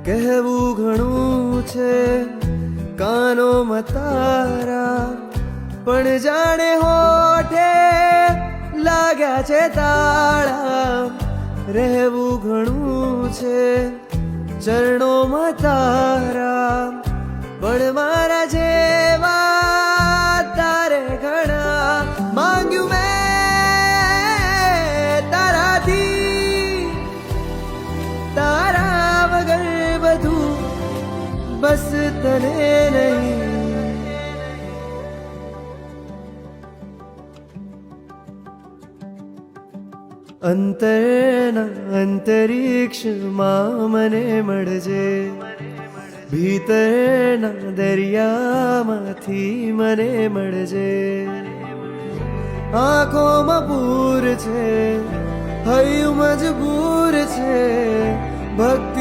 કહેવું ઘણું છે કાનોમાં તારા, પણ જાણે હોઠે લાગ્યા છે તાળા. રહેવું ઘણું છે ચરણોમાં તારા, પણ મારા જેવા તારે ઘણા. માંગ્યું મેં તારાથી, તારા વગર બધું બસ તને નહીં. અંતરના અંતરિક્ષમાં મને મળજે, ભીતરના દરિયામાંથી મને મળજે. આંખોમાં પૂર છે, હૈયું મજબૂર છે, ભક્તિ